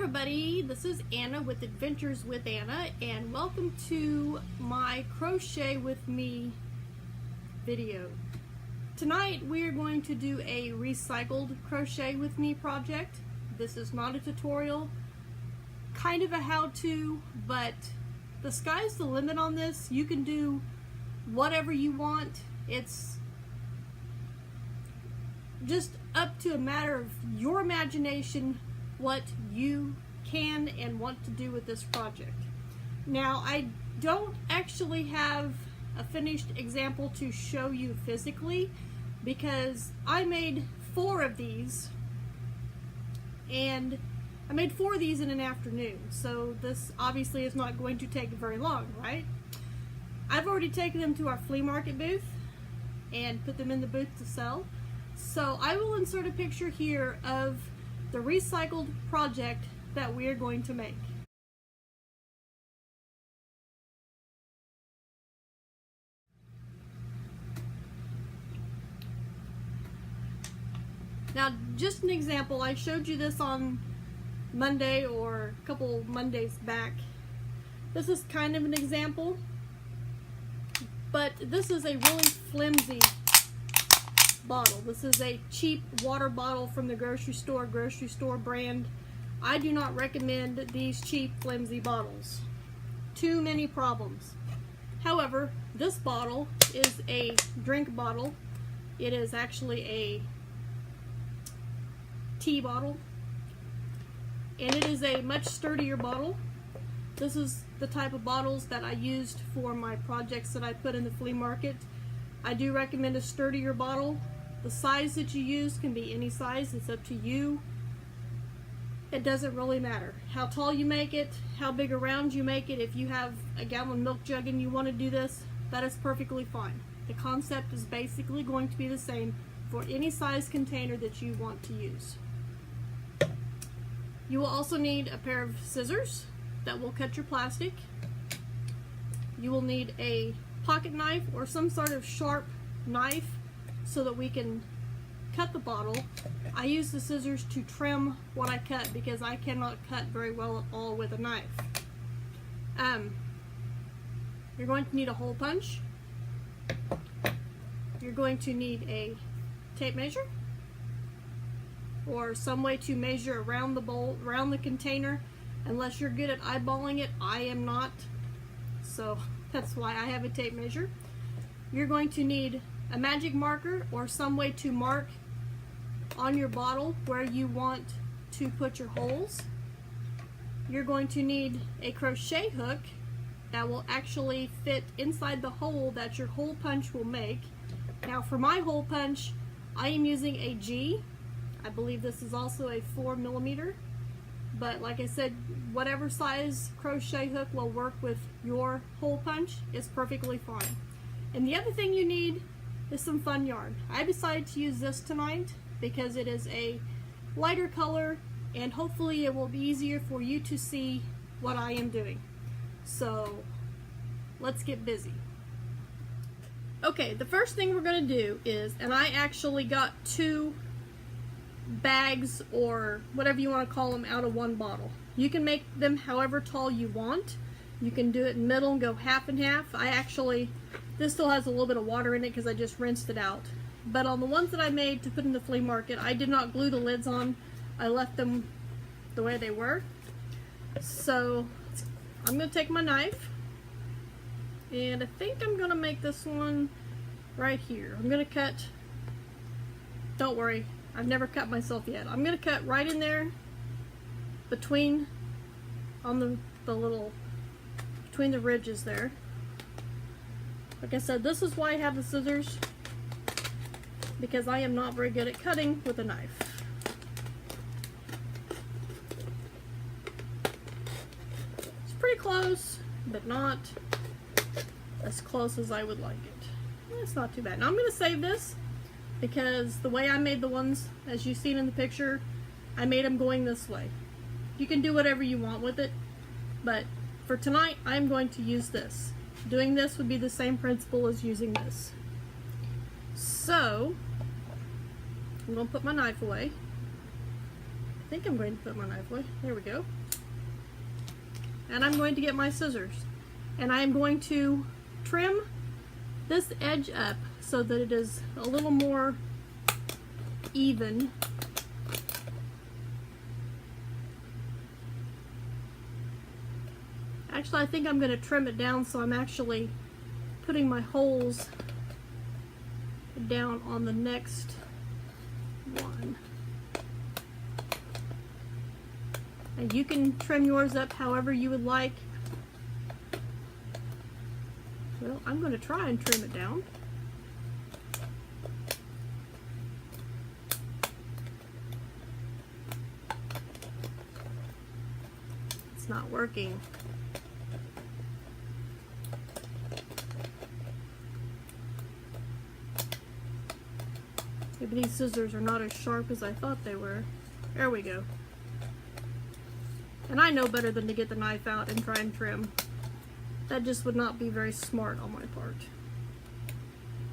everybody, this is Anna with Adventures with Anna, and welcome to my Crochet with Me video. Tonight we are going to do a recycled Crochet with Me project. This is not a tutorial, kind of a how-to, but the sky's the limit on this. You can do whatever you want. It's just up to a matter of your imagination what you can and want to do with this project. Now, I don't actually have a finished example to show you physically because I made 4 of these, and I made 4 of these in an afternoon, so this obviously is not going to take very long, right? I've already taken them to our flea market booth and put them in the booth to sell, so I will insert a picture here of the recycled project that we are going to make. Now, just an example, I showed you this on Monday or a couple Mondays back. This is kind of an example, but this is a really flimsy bottle. This is a cheap water bottle from the grocery store brand. I do not recommend these cheap flimsy bottles. Too many problems. However, this bottle is a drink bottle. It is actually a tea bottle, and it is a much sturdier bottle. This is the type of bottles that I used for my projects that I put in the flea market. I do recommend a sturdier bottle. The size that you use can be any size, it's up to you. It doesn't really matter how tall you make it, how big around you make it. If you have a gallon milk jug and you want to do this, that is perfectly fine. The concept is basically going to be the same for any size container that you want to use. You will also need a pair of scissors that will cut your plastic. You will need a pocket knife or some sort of sharp knife so that we can cut the bottle. I use the scissors to trim what I cut because I cannot cut very well at all with a knife. You're going to need a hole punch. You're going to need a tape measure or some way to measure around the bowl, around the container. Unless you're good at eyeballing it, I am not, so that's why I have a tape measure. You're going to need a magic marker or some way to mark on your bottle where you want to put your holes. You're going to need a crochet hook that will actually fit inside the hole that your hole punch will make. Now, for my hole punch, I am using a G. I believe this is also a 4mm, but like I said, whatever size crochet hook will work with your hole punch is perfectly fine. And the other thing you need is some fun yarn. I decided to use this tonight because it is a lighter color and hopefully it will be easier for you to see what I am doing. So let's get busy. Okay, the first thing we're going to do is, and I actually got 2 bags or whatever you want to call them out of one bottle. You can make them however tall you want. You can do it in middle and go half and half. This still has a little bit of water in it because I just rinsed it out. But on the ones that I made to put in the flea market, I did not glue the lids on. I left them the way they were. So I'm going to take my knife, and I think I'm going to make this one right here. I'm going to cut, don't worry, I've never cut myself yet. I'm going to cut right in there between, on the little, between the ridges there. Like I said, this is why I have the scissors, because I am not very good at cutting with a knife. It's pretty close, but not as close as I would like it. It's not too bad. Now I'm going to save this because the way I made the ones, as you've seen in the picture, I made them going this way. You can do whatever you want with it, but for tonight I'm going to use this. Doing this would be the same principle as using this. So I'm going to put my knife away. think I'm going to put my knife away. There we go. And I'm going to get my scissors. And I am going to trim this edge up so that it is a little more even. Actually, I think I'm going to trim it down so I'm actually putting my holes down on the next one. And you can trim yours up however you would like. Well, I'm going to try and trim it down. It's not working. Maybe these scissors are not as sharp as I thought they were. There we go. And I know better than to get the knife out and try and trim. That just would not be very smart on my part.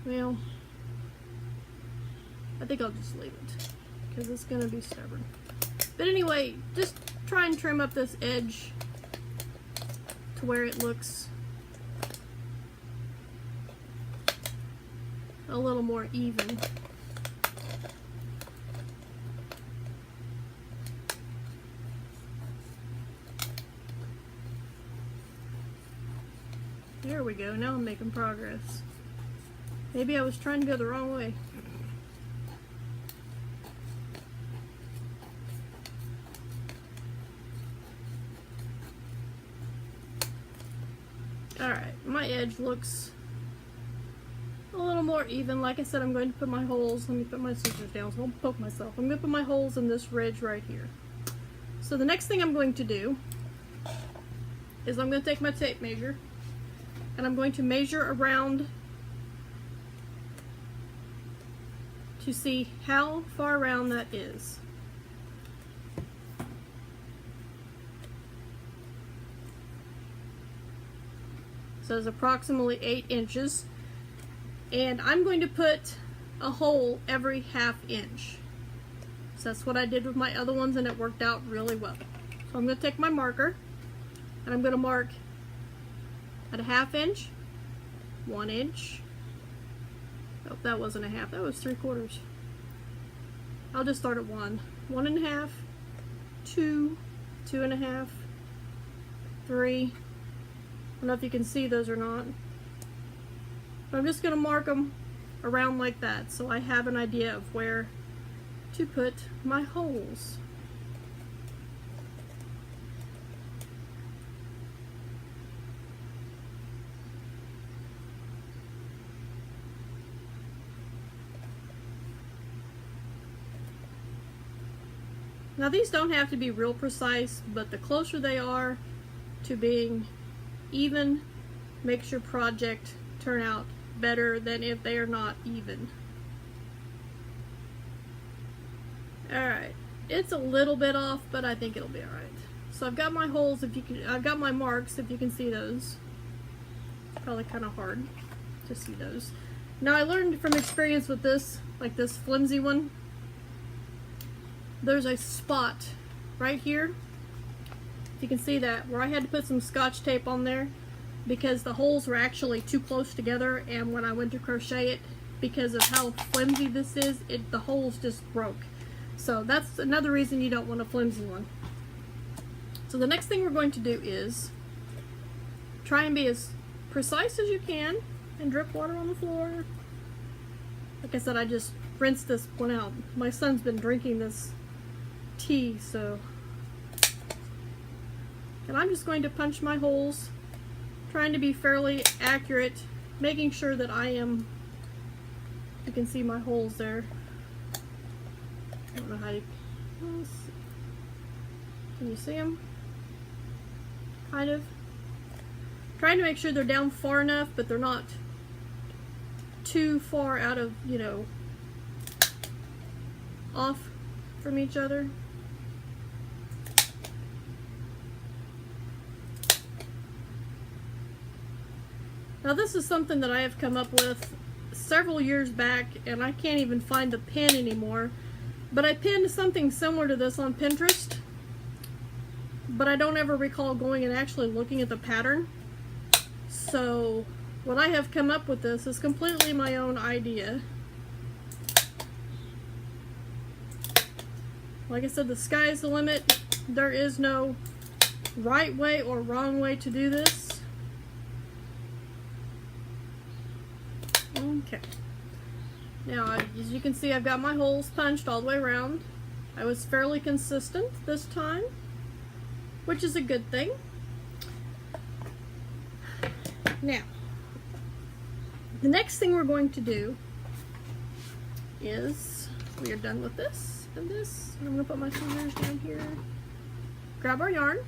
Well, I think I'll just leave it because it's going to be stubborn. But anyway, just try and trim up this edge to where it looks a little more even. There we go, now I'm making progress. Maybe I was trying to go the wrong way. Alright, my edge looks a little more even. Like I said, I'm going to put my holes. Let me put my scissors down so I won't poke myself. I'm going to put my holes in this ridge right here. So the next thing I'm going to do is I'm going to take my tape measure and I'm going to measure around to see how far around that is. So it's approximately 8 inches. And I'm going to put a hole every ½ inch. So that's what I did with my other ones and it worked out really well. So I'm going to take my marker and I'm going to mark at a ½ inch, 1 inch. Oh, that wasn't a half, that was 3/4. I'll just start at 1, 1 1/2, 2, 2 1/2, 3. I don't know if you can see those or not. But I'm just going to mark them around like that so I have an idea of where to put my holes. Now these don't have to be real precise, but the closer they are to being even makes your project turn out better than if they are not even. Alright, it's a little bit off, but I think it'll be alright. So I've got my holes, if you can, I've got my marks, if you can see those. It's probably kind of hard to see those. Now I learned from experience with this, like this flimsy one, there's a spot right here, if you can see that, where I had to put some Scotch tape on there because the holes were actually too close together, and when I went to crochet it, because of how flimsy this is, the holes just broke. So that's another reason you don't want a flimsy one. So the next thing we're going to do is try and be as precise as you can and drip water on the floor. Like I said, I just rinsed this one out. My son's been drinking this tea, so. And I'm just going to punch my holes, trying to be fairly accurate, making sure that I am, you can see my holes there. I don't know how you, can you see them? Kind of. Trying to make sure they're down far enough, but they're not too far out of, you know, off from each other. Now this is something that I have come up with several years back, and I can't even find the pen anymore, But I pinned something similar to this on Pinterest, but I don't ever recall going and actually looking at the pattern. So what I have come up with this is completely my own idea. Like I said, the sky is the limit. There is no right way or wrong way to do this. Okay. Now, as you can see, I've got my holes punched all the way around. I was fairly consistent this time, which is a good thing. Now, the next thing we're going to do is, we are done with this and this. I'm going to put my scissors down here, grab our yarn,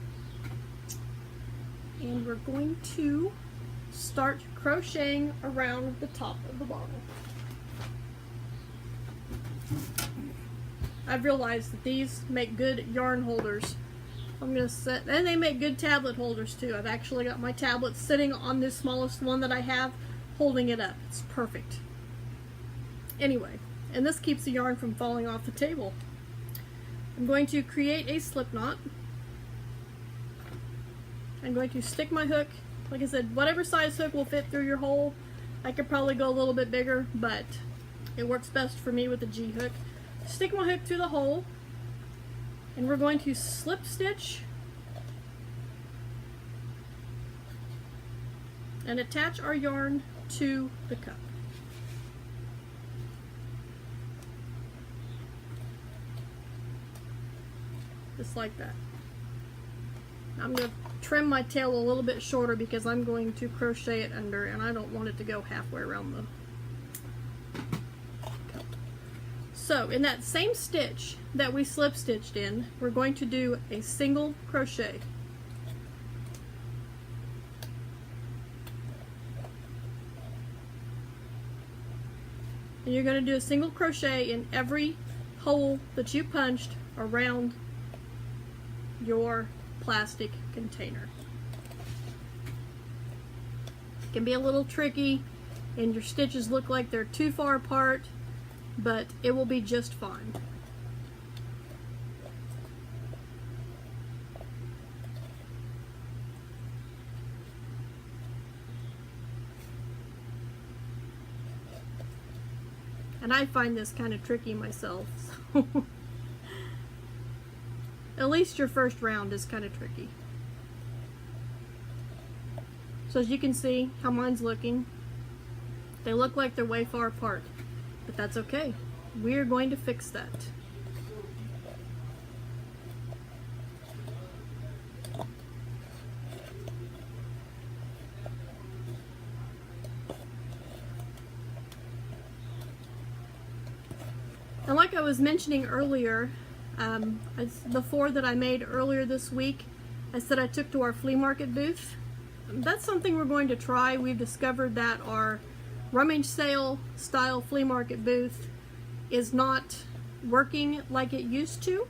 and we're going to start crocheting around the top of the bottle. I've realized that these make good yarn holders. I'm going to set, and they make good tablet holders too. I've actually got my tablet sitting on this smallest one that I have, holding it up. It's perfect. Anyway, and this keeps the yarn from falling off the table. I'm going to create a slip knot. I'm going to stick my hook. Like I said, whatever size hook will fit through your hole. I could probably go a little bit bigger, but it works best for me with the G hook. Stick my hook through the hole, and we're going to slip stitch and attach our yarn to the cup. Just like that. I'm going to trim my tail a little bit shorter because I'm going to crochet it under, and I don't want it to go halfway around the cup. So in that same stitch that we slip stitched in, we're going to do a single crochet. And you're going to do a single crochet in every hole that you punched around your plastic container. It can be a little tricky and your stitches look like they're too far apart, but it will be just fine. And I find this kind of tricky myself, so at least your first round is kind of tricky. So as you can see how mine's looking, they look like they're way far apart, but that's okay. We're going to fix that. And like I was mentioning earlier, the 4 that I made earlier this week, I said I took to our flea market booth. That's something we're going to try. We've discovered that our rummage sale style flea market booth is not working like it used to.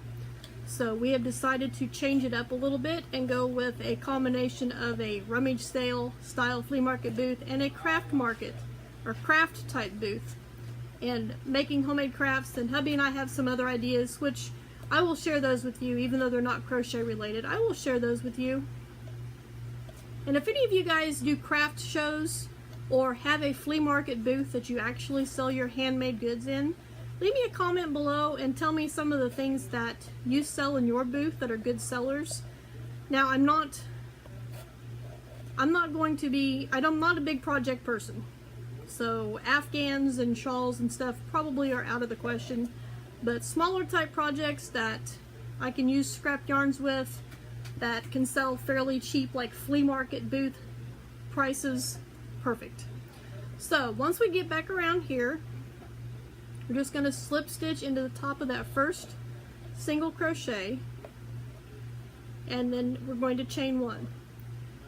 So we have decided to change it up a little bit and go with a combination of a rummage sale style flea market booth and a craft market or craft type booth, and making homemade crafts. And hubby and I have some other ideas, which I will share those with you, even though they're not crochet related. I will share those with you. And if any of you guys do craft shows or have a flea market booth that you actually sell your handmade goods in, leave me a comment below and tell me some of the things that you sell in your booth that are good sellers. Now, I'm not a big project person. So Afghans and shawls and stuff probably are out of the question, but smaller type projects that I can use scrap yarns with, that can sell fairly cheap, like flea market booth prices, perfect. So once we get back around here, we're just going to slip stitch into the top of that first single crochet, and then we're going to chain 1.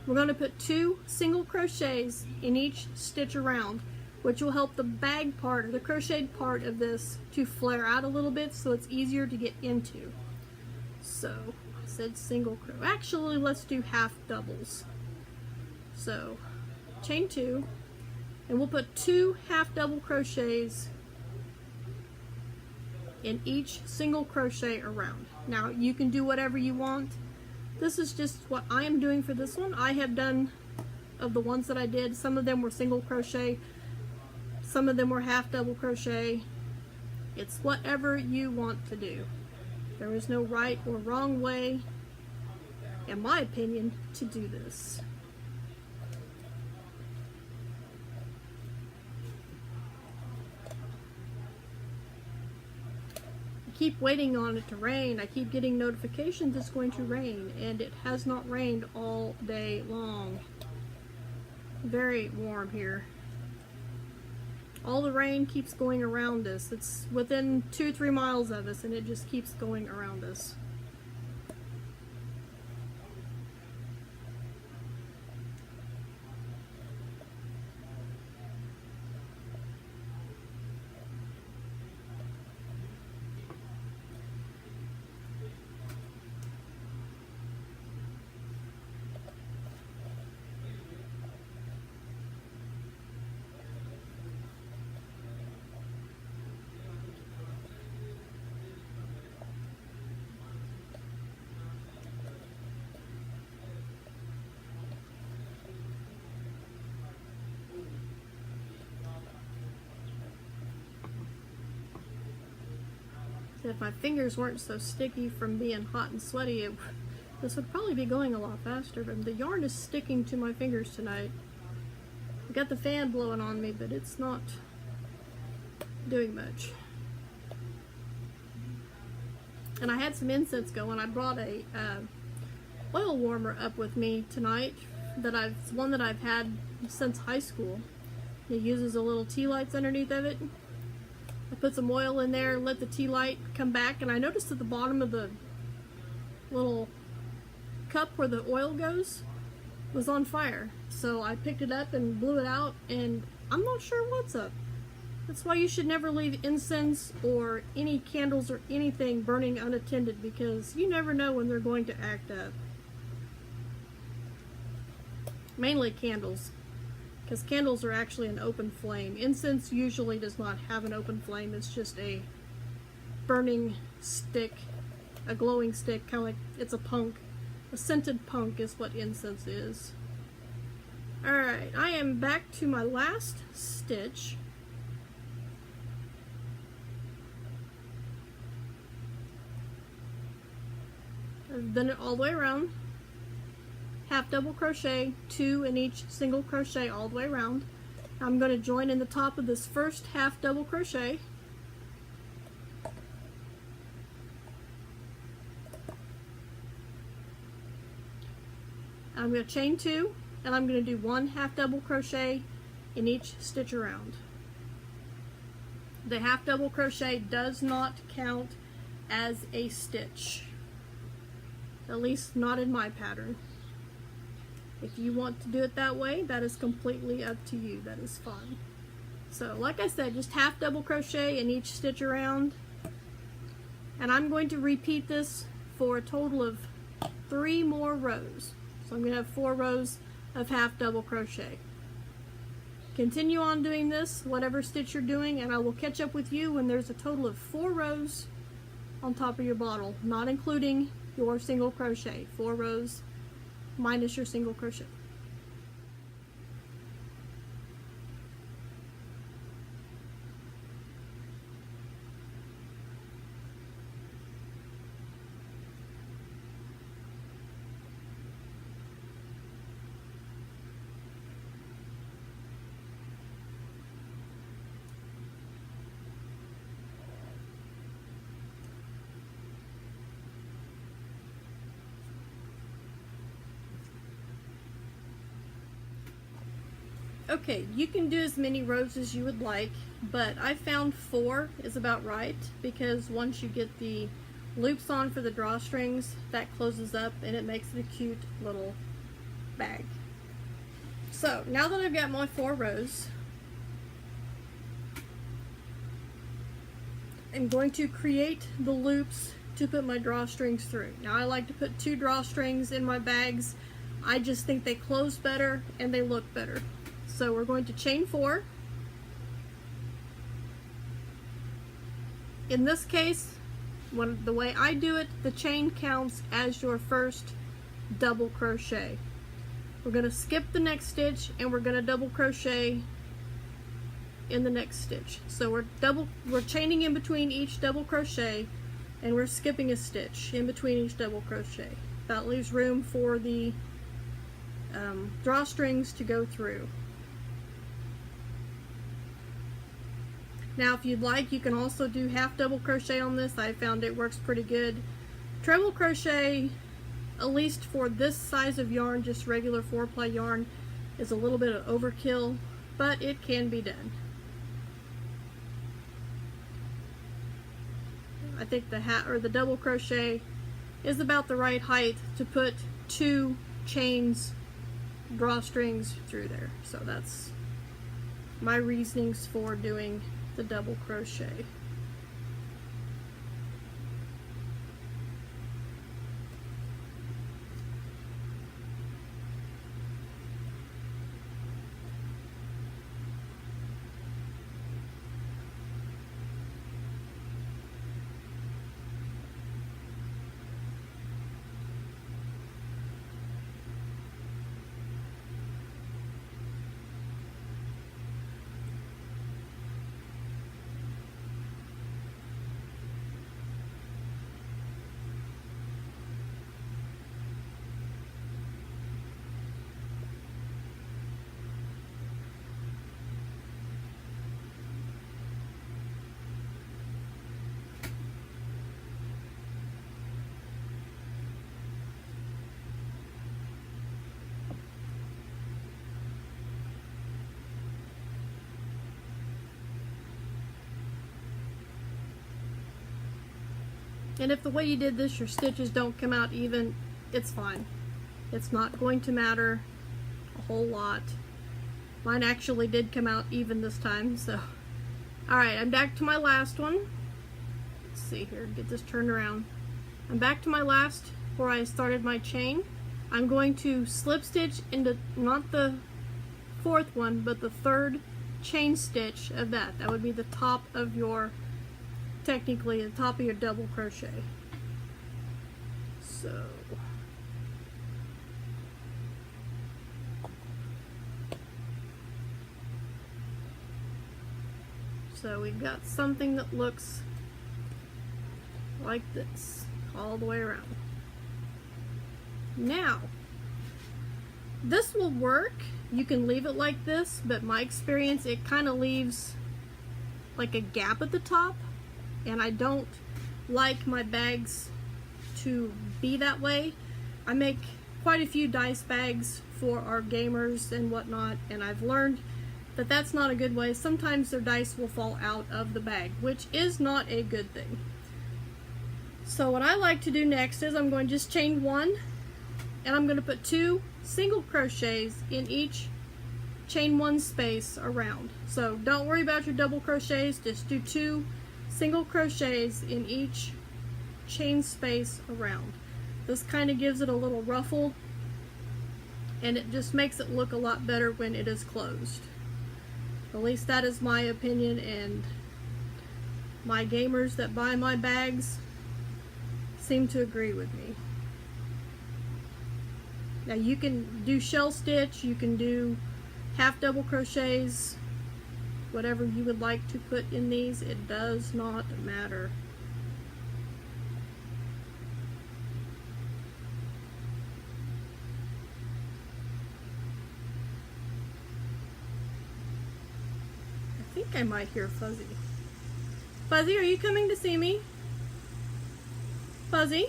We're going to put 2 single crochets in each stitch around, which will help the bag part, or the crocheted part of this, to flare out a little bit so it's easier to get into. So I said single crochet. Actually, let's do half doubles. So chain 2, and we'll put 2 half double crochets in each single crochet around. Now you can do whatever you want. This is just what I am doing for this one. I have done, of the ones that I did, some of them were single crochet, some of them were half double crochet. It's whatever you want to do. There is no right or wrong way, in my opinion, to do this. I keep waiting on it to rain. I keep getting notifications it's going to rain, and it has not rained all day long. Very warm here. All the rain keeps going around us. It's within 2-3 miles of us, and it just keeps going around us. If my fingers weren't so sticky from being hot and sweaty, this would probably be going a lot faster, but the yarn is sticking to my fingers tonight. I got the fan blowing on me, but it's not doing much. And I had some incense going. I brought a oil warmer up with me tonight. It's one that I've had since high school. It uses a little tea lights underneath of it. I put some oil in there, let the tea light come back, and I noticed at the bottom of the little cup where the oil goes was on fire. So I picked it up and blew it out, and I'm not sure what's up. That's why you should never leave incense or any candles or anything burning unattended, because you never know when they're going to act up. Mainly candles, because candles are actually an open flame. Incense usually does not have an open flame. It's just a burning stick, a glowing stick, kind of like it's a punk. A scented punk is what incense is. Alright, I am back to my last stitch. I've done it all the way around. Half double crochet, 2 in each single crochet all the way around. I'm going to join in the top of this first half double crochet. I'm going to chain 2, and I'm going to do 1 half double crochet in each stitch around. The half double crochet does not count as a stitch, at least not in my pattern. If you want to do it that way, that is completely up to you. That is fine. So like I said, just half double crochet in each stitch around, and I'm going to repeat this for a total of 3 more rows. So I'm going to have 4 rows of half double crochet. Continue on doing this, whatever stitch you're doing, and I will catch up with you when there's a total of 4 rows on top of your bottle, not including your single crochet. 4 rows minus your single crochet. Okay, you can do as many rows as you would like, but I found 4 is about right, because once you get the loops on for the drawstrings, that closes up and it makes it a cute little bag. So now that I've got my 4 rows, I'm going to create the loops to put my drawstrings through. Now I like to put 2 drawstrings in my bags. I just think they close better and they look better. So we're going to chain 4, in this case, the way I do it, the chain counts as your first double crochet. We're going to skip the next stitch and we're going to double crochet in the next stitch. So we're chaining in between each double crochet and we're skipping a stitch in between each double crochet. That leaves room for the drawstrings to go through. Now if you'd like, you can also do half double crochet on this. I found it works pretty good. Treble crochet, at least for this size of yarn, just regular 4-ply yarn, is a little bit of overkill, but it can be done. I think the double crochet is about the right height to put 2 chains drawstrings through there. So that's my reasonings for doing the double crochet. And if the way you did this, your stitches don't come out even, it's fine. It's not going to matter a whole lot. Mine actually did come out even this time, so. Alright, I'm back to my last one. Let's see here, get this turned around. I'm back to my last where I started my chain. I'm going to slip stitch into, not the 4th one, but the 3rd chain stitch of that. That would be the top of your, technically the top of your double crochet. So we've got something that looks like this all the way around. Now, this will work. You can leave it like this, but my experience, it kind of leaves like a gap at the top, and I don't like my bags to be that way. I make quite a few dice bags for our gamers and whatnot, and I've learned that that's not a good way. Sometimes their dice will fall out of the bag, which is not a good thing. So what I like to do next is I'm going to just chain 1, and I'm going to put 2 single crochets in each chain 1 space around. So don't worry about your double crochets, just do 2 single crochets in each chain space around. This kind of gives it a little ruffle, and it just makes it look a lot better when it is closed. At least that is my opinion, and my gamers that buy my bags seem to agree with me. Now you can do shell stitch, you can do half double crochets, whatever you would like to put in these, it does not matter. I think I might hear Fuzzy. Fuzzy, are you coming to see me? Fuzzy?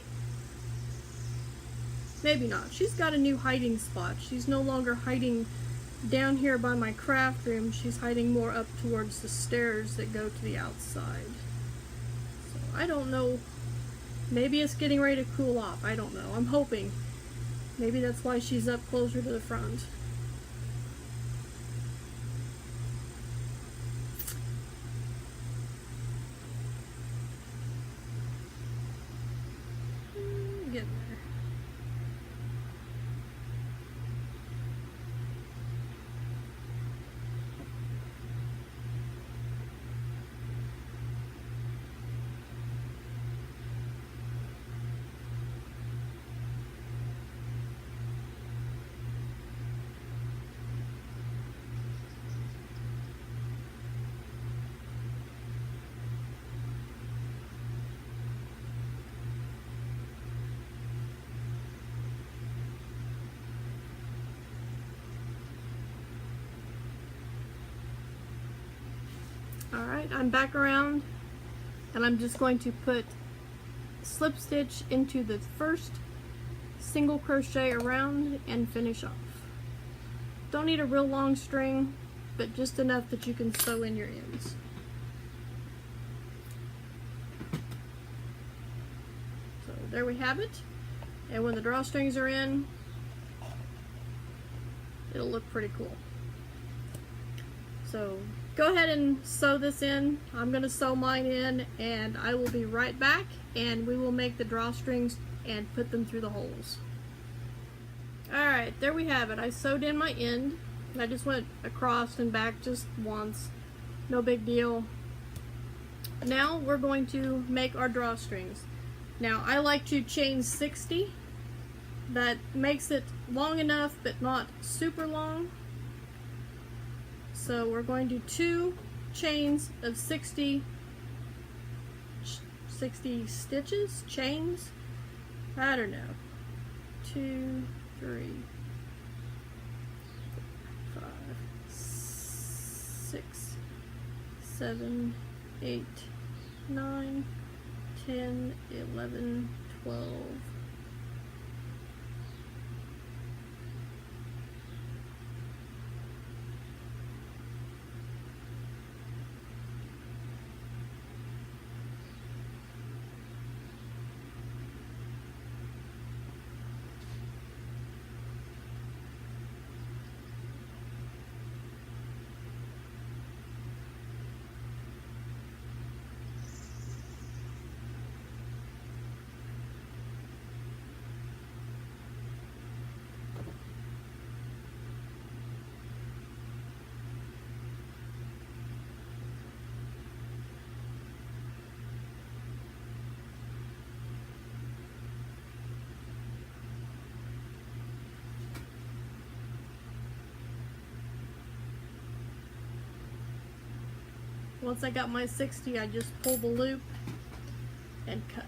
Maybe not. She's got a new hiding spot. She's no longer hiding down here by my craft room. She's hiding more up towards the stairs that go to the outside. So I don't know. Maybe it's getting ready to cool off. I don't know. I'm hoping. Maybe that's why she's up closer to the front. Getting there. Alright, I'm back around and I'm just going to put slip stitch into the first single crochet around and finish off. Don't need a real long string, but just enough that you can sew in your ends. So there we have it. And when the drawstrings are in, it'll look pretty cool. So go ahead and sew this in. I'm going to sew mine in and I will be right back and we will make the drawstrings and put them through the holes. Alright, there we have it. I sewed in my end. I just went across and back just once. No big deal. Now we're going to make our drawstrings. Now I like to chain 60. That makes it long enough but not super long. So we're going to do 2 chains of 60 stitches, chains, I don't know, 2, 3, 4, 5, 6, 7, 8, 9, 10, 11, 12. Once I got my 60, I just pull the loop and cut.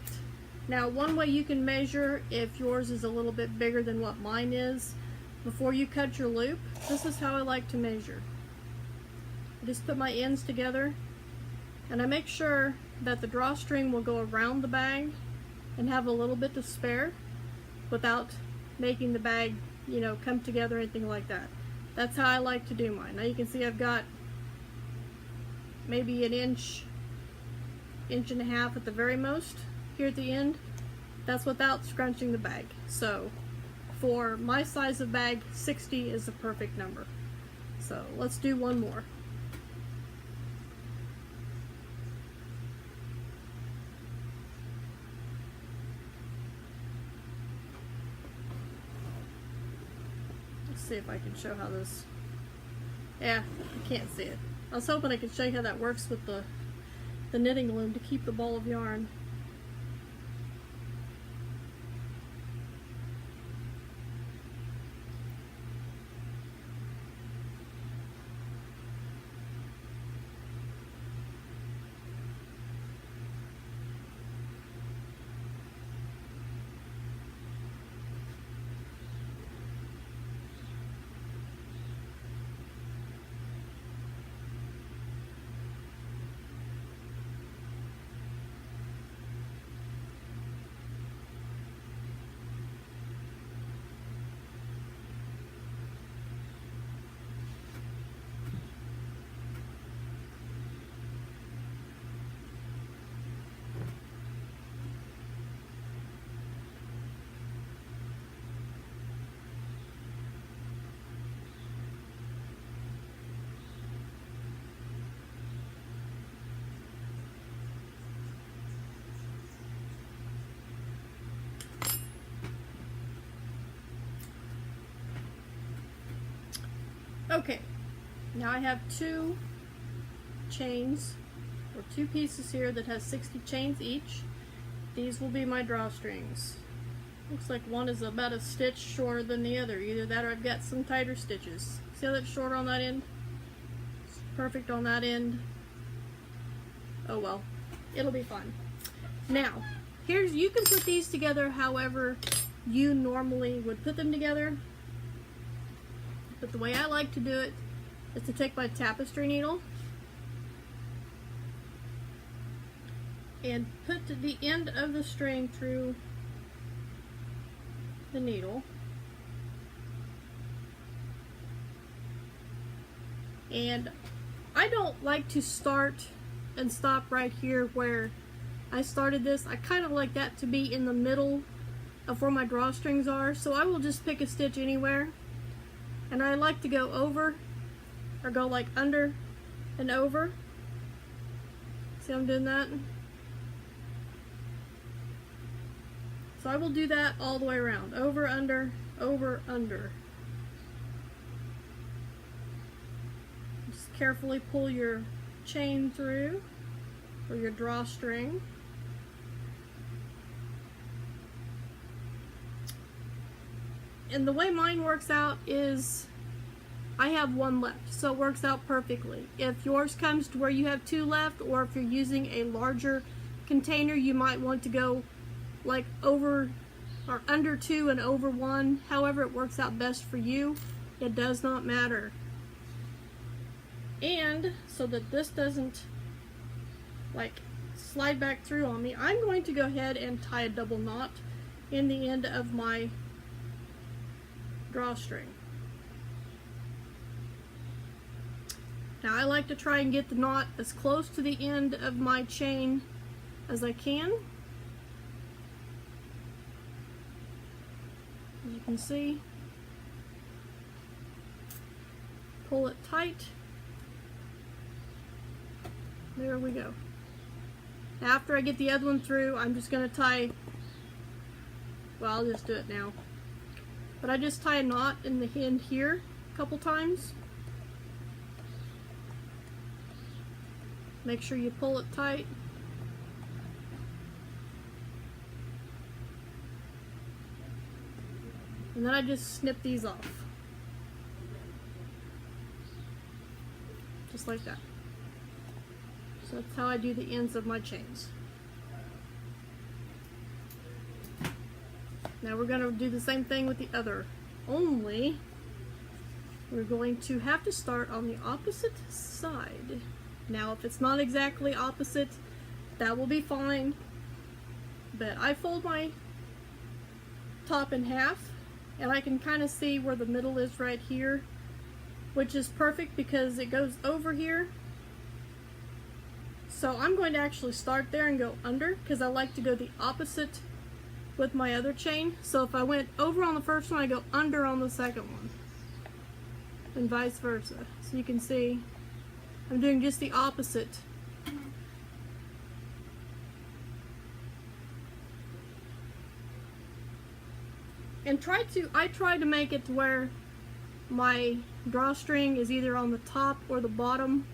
Now, one way you can measure if yours is a little bit bigger than what mine is, before you cut your loop, this is how I like to measure. I just put my ends together and I make sure that the drawstring will go around the bag and have a little bit to spare without making the bag, you know, come together or anything like that. That's how I like to do mine. Now you can see I've got maybe an inch and a half at the very most here at the end. That's without scrunching the bag. So for my size of bag, 60 is the perfect number. So let's do one more. Let's see if I can show how this, yeah, I can't see it. I was hoping I could show you how that works with the knitting loom to keep the ball of yarn. Okay, now I have 2 chains, or 2 pieces here that has 60 chains each. These will be my drawstrings. Looks like one is about a stitch shorter than the other. Either that or I've got some tighter stitches. See how that's shorter on that end? It's perfect on that end. Oh well, it'll be fun. Now, you can put these together however you normally would put them together. But the way I like to do it is to take my tapestry needle and put the end of the string through the needle. And I don't like to start and stop right here where I started this. I kind of like that to be in the middle of where my drawstrings are, so I will just pick a stitch anywhere. And I like to go over, or go like under and over. See how I'm doing that? So I will do that all the way around. Over, under, over, under. Just carefully pull your chain through, or your drawstring. And the way mine works out is I have one left, so it works out perfectly. If yours comes to where you have two left, or if you're using a larger container, you might want to go like over or under 2 and over 1. However it works out best for you, it does not matter. And so that this doesn't like slide back through on me, I'm going to go ahead and tie a double knot in the end of my drawstring. Now I like to try and get the knot as close to the end of my chain as I can. As you can see, pull it tight. There we go. Now after I get the other one through, I'm just going to tie, well, I'll just do it now. But I just tie a knot in the end here a couple times. Make sure you pull it tight. And then I just snip these off. Just like that. So that's how I do the ends of my chains. Now we're going to do the same thing with the other, only we're going to have to start on the opposite side. Now if it's not exactly opposite, that will be fine, but I fold my top in half, and I can kind of see where the middle is right here, which is perfect because it goes over here. So I'm going to actually start there and go under, because I like to go the opposite with my other chain. So if I went over on the first one, I go under on the second one, and vice versa. So you can see I'm doing just the opposite. And I try to make it to where my drawstring is either on the top or the bottom.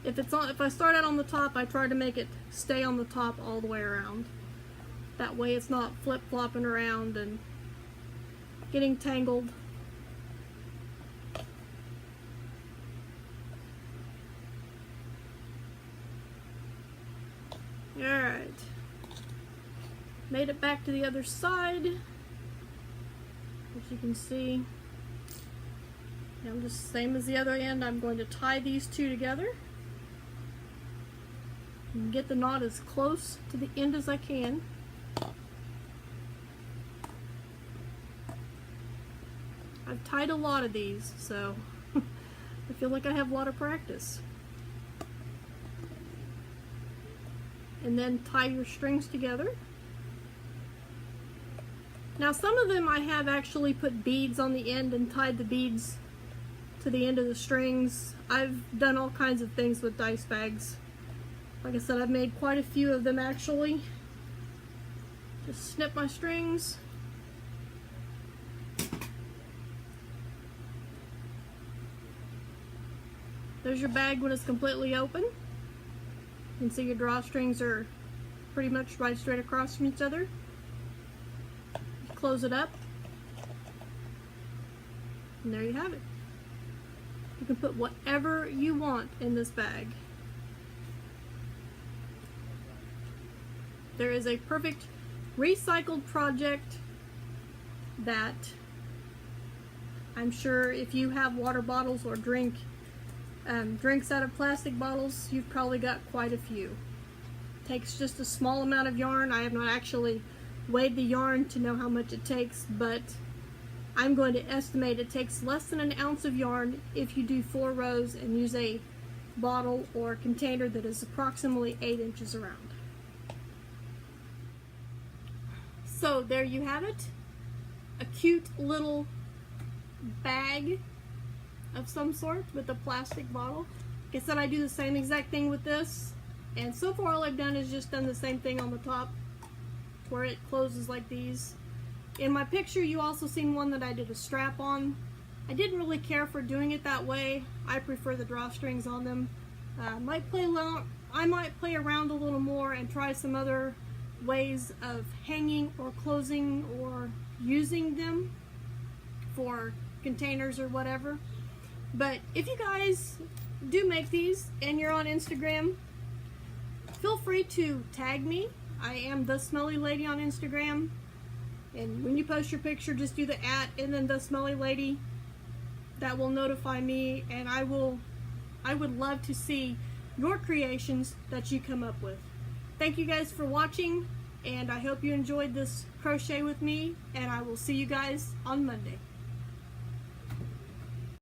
If I start out on the top, I try to make it stay on the top all the way around. That way it's not flip-flopping around and getting tangled. Alright. Made it back to the other side. As you can see. And just same as the other end, I'm going to tie these two together. And get the knot as close to the end as I can. I've tied a lot of these, so I feel like I have a lot of practice. And then tie your strings together. Now some of them I have actually put beads on the end and tied the beads to the end of the strings. I've done all kinds of things with dice bags. Like I said, I've made quite a few of them actually. Just snip my strings. There's your bag when it's completely open. You can see your drawstrings are pretty much right straight across from each other. Close it up. And there you have it. You can put whatever you want in this bag. There is a perfect recycled project that I'm sure if you have water bottles or drinks out of plastic bottles, you've probably got quite a few. takes just a small amount of yarn. I have not actually weighed the yarn to know how much it takes, but I'm going to estimate it takes less than an ounce of yarn if you do 4 rows and use a bottle or container that is approximately 8 inches around. So there you have it, a cute little bag of some sort with a plastic bottle. Like I said, I do the same exact thing with this, and so far all I've done is just done the same thing on the top where it closes like these. In my picture you also seen one that I did a strap on. I didn't really care for doing it that way. I prefer the drawstrings on them. I might play around a little more and try some other ways of hanging or closing or using them for containers or whatever. But if you guys do make these and you're on Instagram, feel free to tag me. I am The Smelly Lady on Instagram, and when you post your picture, just do the @ and then The Smelly Lady. That will notify me, and I would love to see your creations that you come up with. Thank you guys for watching, and I hope you enjoyed this crochet with me, and I will see you guys on Monday.